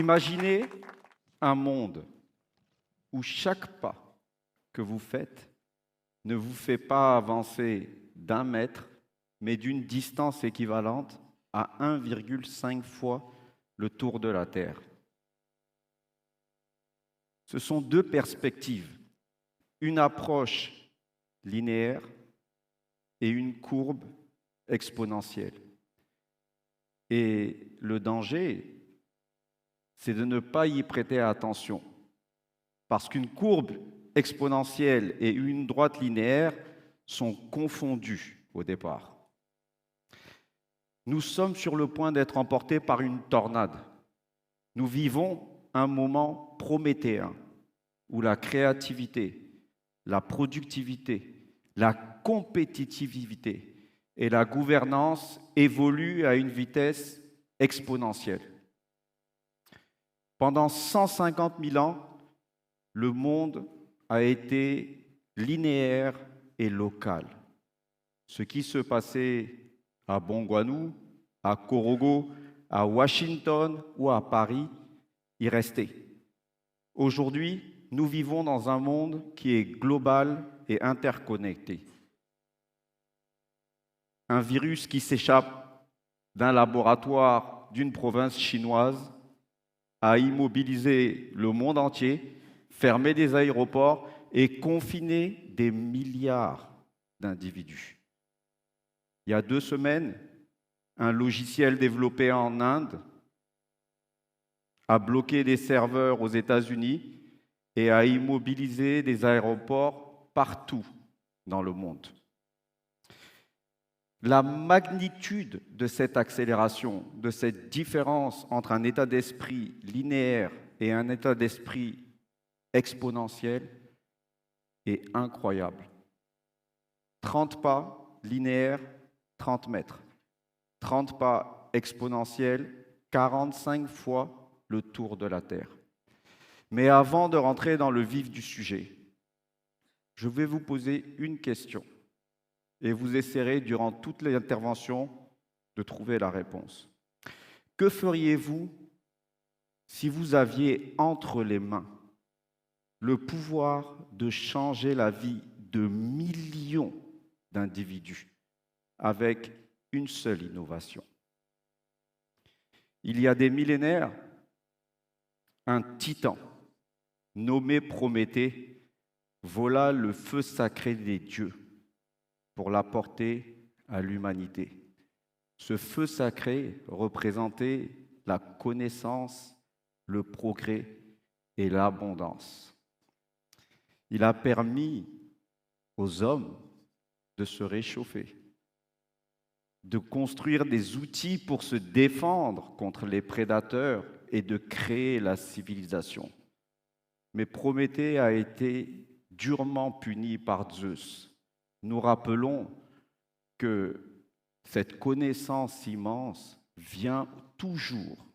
Imaginez un monde où chaque pas que vous faites ne vous fait pas avancer d'1 mètre, mais d'une distance équivalente à 1,5 fois le tour de la Terre. Ce sont deux perspectives, une approche linéaire et une courbe exponentielle. Et le danger, c'est de ne pas y prêter attention, parce qu'une courbe exponentielle et une droite linéaire sont confondues au départ. Nous sommes sur le point d'être emportés par une tornade. Nous vivons un moment prométhéen où la créativité, la productivité, la compétitivité et la gouvernance évoluent à une vitesse exponentielle. Pendant 150 000 ans, le monde a été linéaire et local. Ce qui se passait à Bongwanou, à Korogo, à Washington ou à Paris y restait. Aujourd'hui, nous vivons dans un monde qui est global et interconnecté. Un virus qui s'échappe d'un laboratoire d'une province chinoise a immobilisé le monde entier, fermé des aéroports et confiné des milliards d'individus. Il y a 2 semaines, un logiciel développé en Inde a bloqué des serveurs aux États-Unis et a immobilisé des aéroports partout dans le monde. La magnitude de cette accélération, de cette différence entre un état d'esprit linéaire et un état d'esprit exponentiel est incroyable. 30 pas linéaires, 30 mètres. 30 pas exponentiels, 45 fois le tour de la Terre. Mais avant de rentrer dans le vif du sujet, je vais vous poser une question et vous essaierez durant toute l'intervention de trouver la réponse. Que feriez-vous si vous aviez entre les mains le pouvoir de changer la vie de millions d'individus avec une seule innovation? Il y a des millénaires, un titan nommé Prométhée vola le feu sacré des dieux pour l'apporter à l'humanité. Ce feu sacré représentait la connaissance, le progrès et l'abondance. Il a permis aux hommes de se réchauffer, de construire des outils pour se défendre contre les prédateurs et de créer la civilisation. Mais Prométhée a été durement puni par Zeus. Nous rappelons que cette connaissance immense vient toujours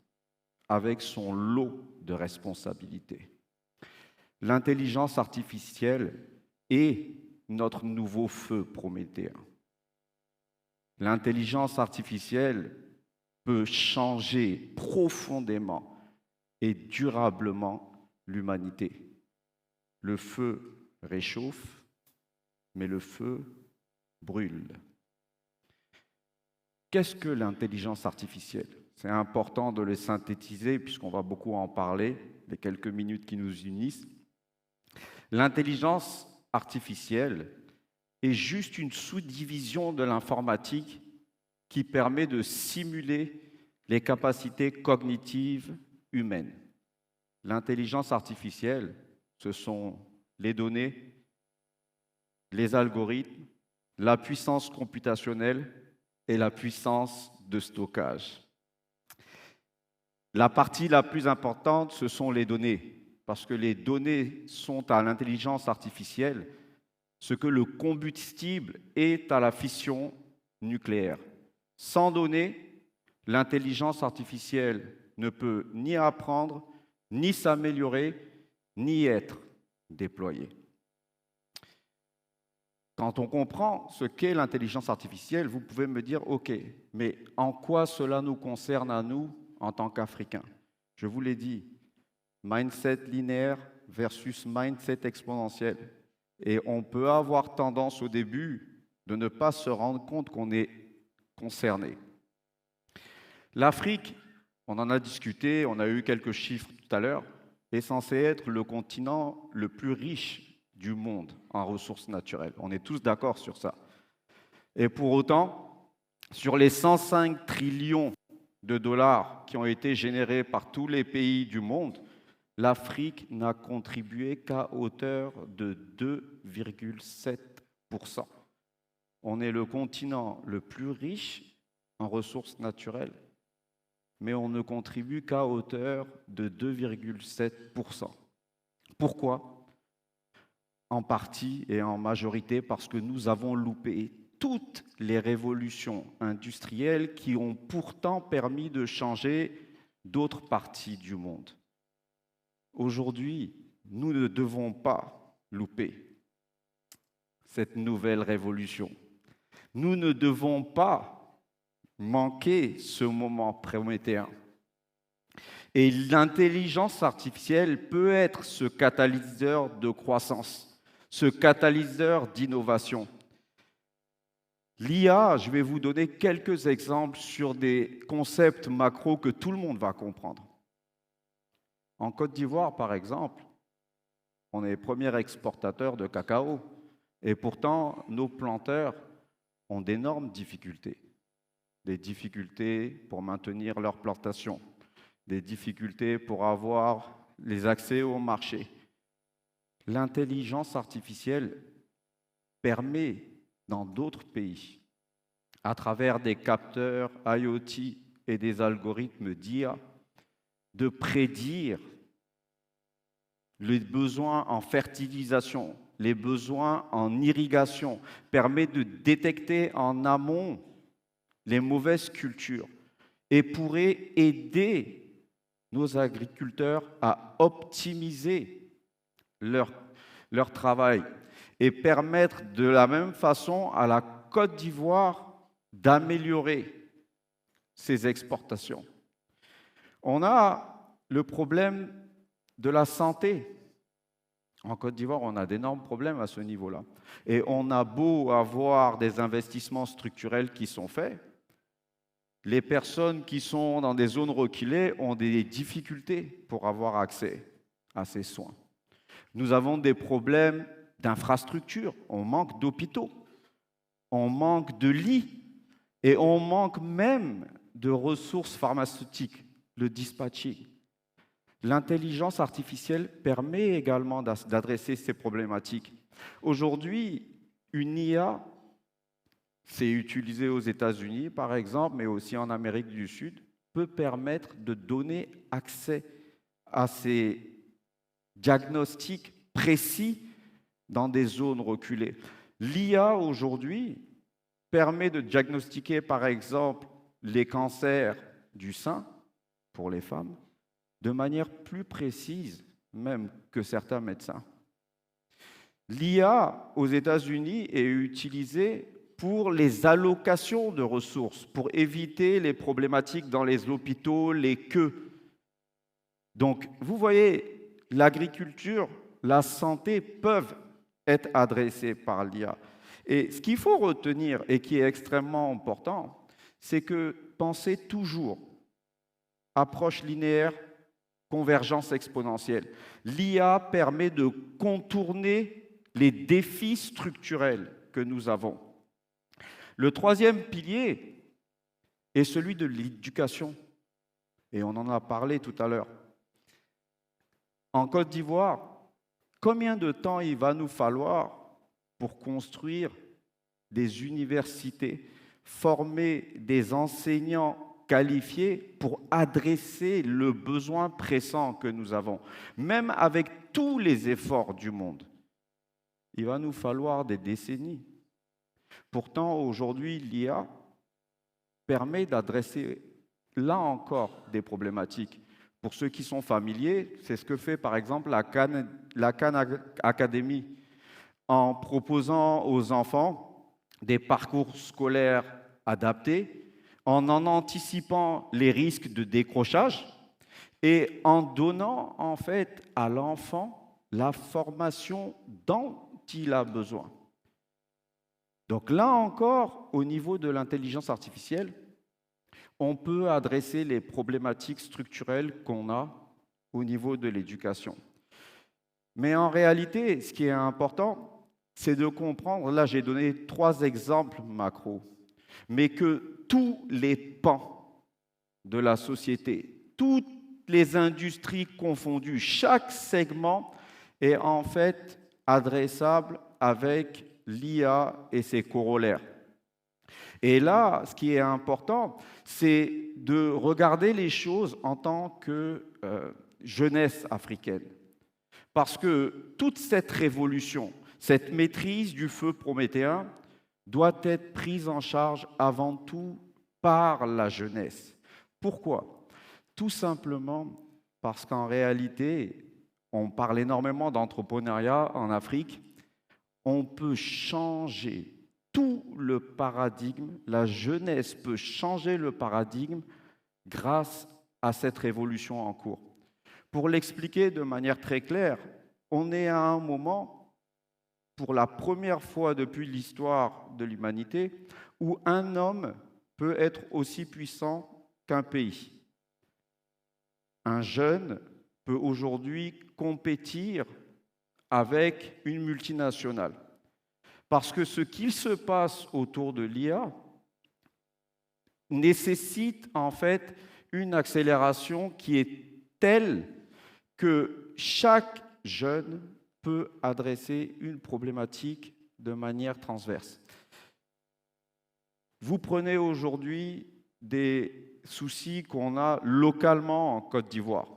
avec son lot de responsabilités. L'intelligence artificielle est notre nouveau feu prométhéen. L'intelligence artificielle peut changer profondément et durablement l'humanité. Le feu réchauffe, mais le feu brûle. Qu'est-ce que l'intelligence artificielle? C'est important de le synthétiser puisqu'on va beaucoup en parler, les quelques minutes qui nous unissent. L'intelligence artificielle est juste une sous-division de l'informatique qui permet de simuler les capacités cognitives humaines. L'intelligence artificielle, ce sont les données, les algorithmes, la puissance computationnelle et la puissance de stockage. La partie la plus importante, ce sont les données, parce que les données sont à l'intelligence artificielle ce que le combustible est à la fission nucléaire. Sans données, l'intelligence artificielle ne peut ni apprendre, ni s'améliorer, ni être déployée. Quand on comprend ce qu'est l'intelligence artificielle, vous pouvez me dire, OK, mais en quoi cela nous concerne à nous en tant qu'Africains? Je vous l'ai dit, mindset linéaire versus mindset exponentiel. Et on peut avoir tendance au début de ne pas se rendre compte qu'on est concerné. L'Afrique, on en a discuté, on a eu quelques chiffres tout à l'heure, est censé être le continent le plus riche du monde en ressources naturelles. On est tous d'accord sur ça. Et pour autant, sur les 105 trillions de dollars qui ont été générés par tous les pays du monde, l'Afrique n'a contribué qu'à hauteur de 2,7%. On est le continent le plus riche en ressources naturelles, mais on ne contribue qu'à hauteur de 2,7%. Pourquoi? En partie et en majorité parce que nous avons loupé toutes les révolutions industrielles qui ont pourtant permis de changer d'autres parties du monde. Aujourd'hui, nous ne devons pas louper cette nouvelle révolution. Nous ne devons pas manquer ce moment prométhéen. Et l'intelligence artificielle peut être ce catalyseur de croissance, ce catalyseur d'innovation. L'IA, je vais vous donner quelques exemples sur des concepts macro que tout le monde va comprendre. En Côte d'Ivoire, par exemple, on est premier exportateur de cacao et pourtant nos planteurs ont d'énormes difficultés. Des difficultés pour maintenir leur plantation, des difficultés pour avoir les accès au marché. L'intelligence artificielle permet dans d'autres pays, à travers des capteurs IoT et des algorithmes d'IA, de prédire les besoins en fertilisation, les besoins en irrigation, permet de détecter en amont les mauvaises cultures et pourrait aider nos agriculteurs à optimiser leur travail et permettre de la même façon à la Côte d'Ivoire d'améliorer ses exportations. On a le problème de la santé. En Côte d'Ivoire, on a d'énormes problèmes à ce niveau-là. Et on a beau avoir des investissements structurels qui sont faits, les personnes qui sont dans des zones reculées ont des difficultés pour avoir accès à ces soins. Nous avons des problèmes d'infrastructures, on manque d'hôpitaux, on manque de lits et on manque même de ressources pharmaceutiques, le dispatching. L'intelligence artificielle permet également d'adresser ces problématiques. Aujourd'hui, une IA, c'est utilisé aux États-Unis par exemple, mais aussi en Amérique du Sud, peut permettre de donner accès à ces diagnostics précis dans des zones reculées. L'IA aujourd'hui permet de diagnostiquer par exemple les cancers du sein pour les femmes de manière plus précise même que certains médecins. L'IA aux États-Unis est utilisée pour les allocations de ressources, pour éviter les problématiques dans les hôpitaux, les queues. Donc, vous voyez, l'agriculture, la santé peuvent être adressées par l'IA. Et ce qu'il faut retenir et qui est extrêmement important, c'est que pensez toujours approche linéaire, convergence exponentielle. L'IA permet de contourner les défis structurels que nous avons. Le troisième pilier est celui de l'éducation. Et on en a parlé tout à l'heure. En Côte d'Ivoire, combien de temps il va nous falloir pour construire des universités, former des enseignants qualifiés pour adresser le besoin pressant que nous avons, même avec tous les efforts du monde? Il va nous falloir des décennies. Pourtant, aujourd'hui, l'IA permet d'adresser, là encore, des problématiques. Pour ceux qui sont familiers, c'est ce que fait par exemple la Khan Academy en proposant aux enfants des parcours scolaires adaptés, en anticipant les risques de décrochage et en donnant en fait à l'enfant la formation dont il a besoin. Donc là encore, au niveau de l'intelligence artificielle, on peut adresser les problématiques structurelles qu'on a au niveau de l'éducation. Mais en réalité, ce qui est important, c'est de comprendre, là j'ai donné 3 exemples macro, mais que tous les pans de la société, toutes les industries confondues, chaque segment est en fait adressable avec l'IA et ses corollaires. Et là, ce qui est important, c'est de regarder les choses en tant que jeunesse africaine. Parce que toute cette révolution, cette maîtrise du feu prométhéen doit être prise en charge avant tout par la jeunesse. Pourquoi? Tout simplement parce qu'en réalité, on parle énormément d'entrepreneuriat en Afrique, on peut changer tout le paradigme, la jeunesse peut changer le paradigme grâce à cette révolution en cours. Pour l'expliquer de manière très claire, on est à un moment, pour la première fois depuis l'histoire de l'humanité, où un homme peut être aussi puissant qu'un pays. Un jeune peut aujourd'hui compétir avec une multinationale. Parce que ce qu'il se passe autour de l'IA nécessite en fait une accélération qui est telle que chaque jeune peut adresser une problématique de manière transverse. Vous prenez aujourd'hui des soucis qu'on a localement en Côte d'Ivoire.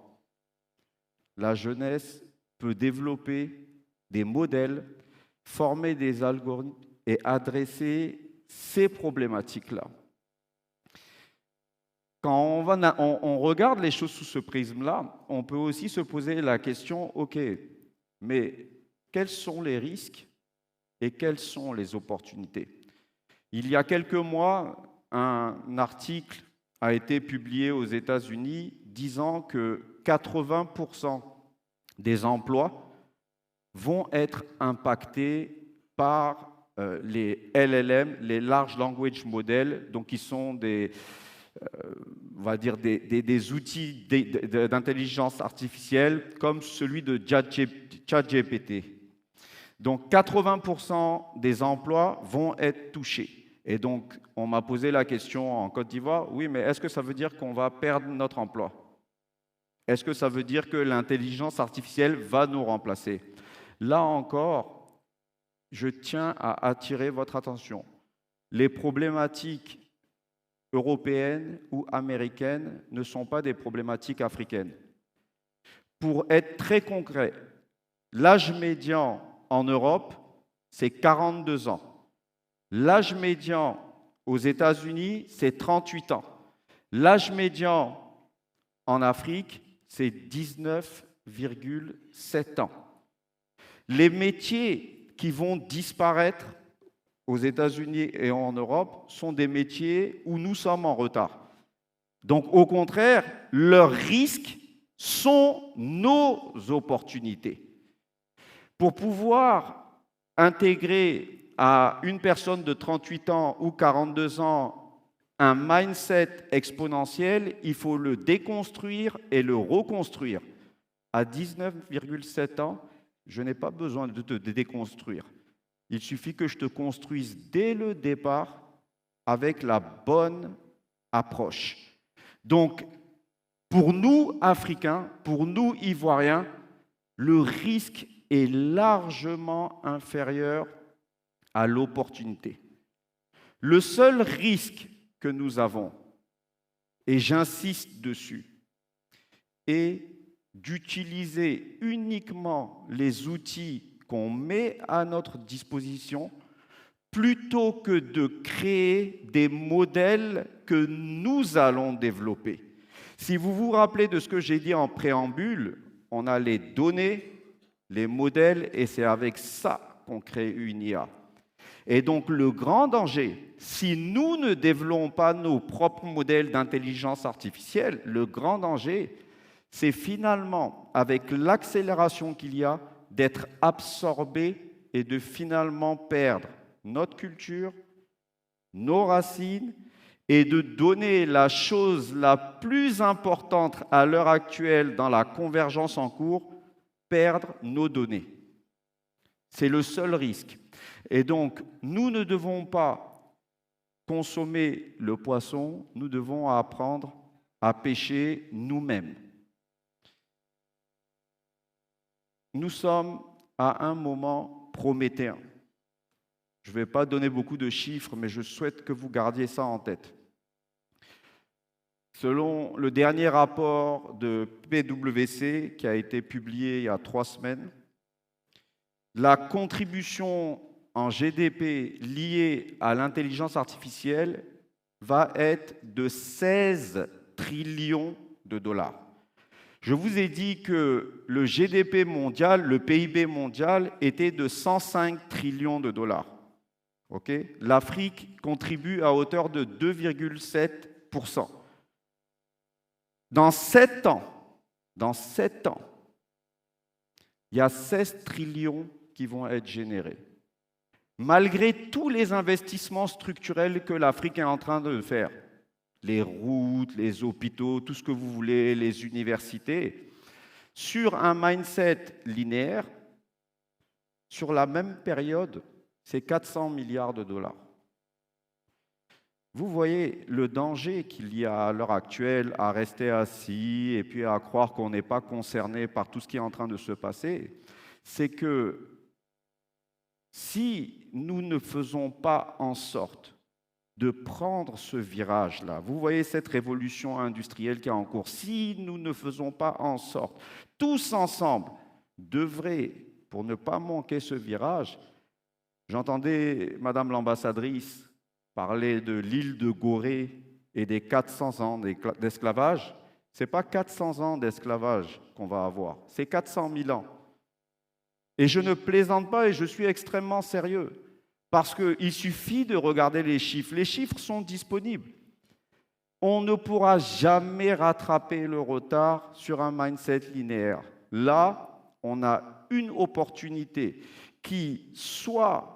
La jeunesse peut développer des modèles, former des algorithmes et adresser ces problématiques-là. Quand on regarde les choses sous ce prisme-là, on peut aussi se poser la question, OK, mais quels sont les risques et quelles sont les opportunités? Il y a quelques mois, un article a été publié aux États-Unis disant que 80% des emplois vont être impactés par les LLM, les Large Language Models, donc qui sont on va dire des outils d'intelligence artificielle comme celui de ChatGPT. Donc 80% des emplois vont être touchés. Et donc on m'a posé la question en Côte d'Ivoire, oui, mais est-ce que ça veut dire qu'on va perdre notre emploi? Est-ce que ça veut dire que l'intelligence artificielle va nous remplacer? Là encore, je tiens à attirer votre attention. Les problématiques européennes ou américaines ne sont pas des problématiques africaines. Pour être très concret, l'âge médian en Europe, c'est 42 ans. L'âge médian aux États-Unis, c'est 38 ans. L'âge médian en Afrique, c'est 19,7 ans. Les métiers qui vont disparaître aux États-Unis et en Europe sont des métiers où nous sommes en retard. Donc, au contraire, leurs risques sont nos opportunités. Pour pouvoir intégrer à une personne de 38 ans ou 42 ans un mindset exponentiel, il faut le déconstruire et le reconstruire. À 19,7 ans, je n'ai pas besoin de te déconstruire. Il suffit que je te construise dès le départ avec la bonne approche. Donc, pour nous, Africains, pour nous, Ivoiriens, le risque est largement inférieur à l'opportunité. Le seul risque que nous avons, et j'insiste dessus, est d'utiliser uniquement les outils qu'on met à notre disposition plutôt que de créer des modèles que nous allons développer. Si vous vous rappelez de ce que j'ai dit en préambule, on a les données, les modèles, et c'est avec ça qu'on crée une IA. Et donc le grand danger, si nous ne développons pas nos propres modèles d'intelligence artificielle, le grand danger, c'est finalement, avec l'accélération qu'il y a, d'être absorbé et de finalement perdre notre culture, nos racines, et de donner la chose la plus importante à l'heure actuelle dans la convergence en cours, perdre nos données. C'est le seul risque. Et donc, nous ne devons pas consommer le poisson, nous devons apprendre à pêcher nous-mêmes. Nous sommes à un moment prométhéen. Je ne vais pas donner beaucoup de chiffres, mais je souhaite que vous gardiez ça en tête. Selon le dernier rapport de PwC, qui a été publié il y a 3 semaines, la contribution en GDP liée à l'intelligence artificielle va être de 16 trillions de dollars. Je vous ai dit que le GDP mondial, le PIB mondial, était de 105 trillions de dollars. Okay? L'Afrique contribue à hauteur de 2,7%. Dans 7 ans, il y a 16 trillions qui vont être générés. Malgré tous les investissements structurels que l'Afrique est en train de faire, les routes, les hôpitaux, tout ce que vous voulez, les universités, sur un mindset linéaire, sur la même période, c'est 400 milliards de dollars. Vous voyez le danger qu'il y a à l'heure actuelle à rester assis et puis à croire qu'on n'est pas concerné par tout ce qui est en train de se passer, c'est que si nous ne faisons pas en sorte de prendre ce virage-là, vous voyez cette révolution industrielle qui est en cours, si nous ne faisons pas en sorte, tous ensemble, d'œuvrer pour ne pas manquer ce virage. J'entendais Madame l'ambassadrice parler de l'île de Gorée et des 400 ans d'esclavage. Ce n'est pas 400 ans d'esclavage qu'on va avoir, c'est 400 000 ans. Et je ne plaisante pas et je suis extrêmement sérieux, parce qu'il suffit de regarder les chiffres. Les chiffres sont disponibles. On ne pourra jamais rattraper le retard sur un mindset linéaire. Là, on a une opportunité qui, soit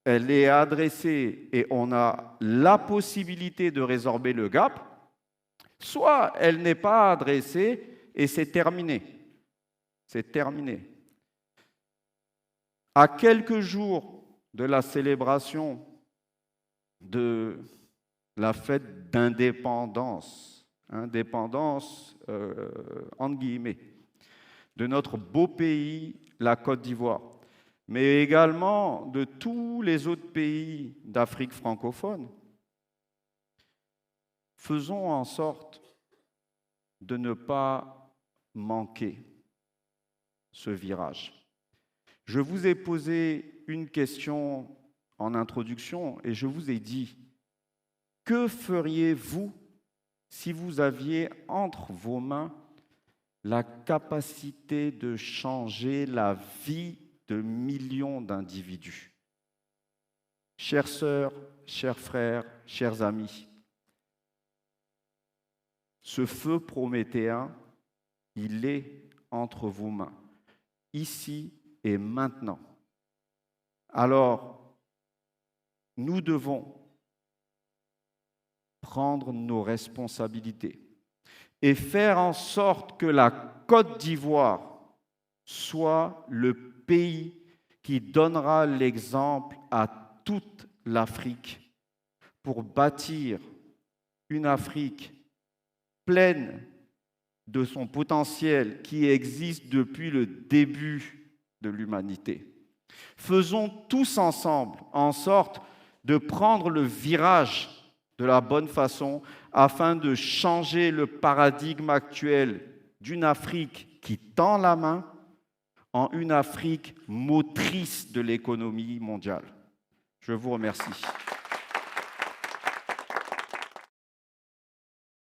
elle est adressée et on a la possibilité de résorber le gap, soit elle n'est pas adressée et c'est terminé. C'est terminé. À quelques jours de la célébration de la fête d'indépendance, entre guillemets, de notre beau pays, la Côte d'Ivoire, mais également de tous les autres pays d'Afrique francophone, faisons en sorte de ne pas manquer ce virage. Je vous ai posé une question en introduction et je vous ai dit, que feriez-vous si vous aviez entre vos mains la capacité de changer la vie de millions d'individus? Chères sœurs, chers frères, chers amis, ce feu prométhéen, il est entre vos mains, ici et maintenant. Alors, nous devons prendre nos responsabilités et faire en sorte que la Côte d'Ivoire soit le pays qui donnera l'exemple à toute l'Afrique pour bâtir une Afrique pleine de son potentiel qui existe depuis le début de l'humanité. Faisons tous ensemble en sorte de prendre le virage de la bonne façon afin de changer le paradigme actuel d'une Afrique qui tend la main en une Afrique motrice de l'économie mondiale. Je vous remercie.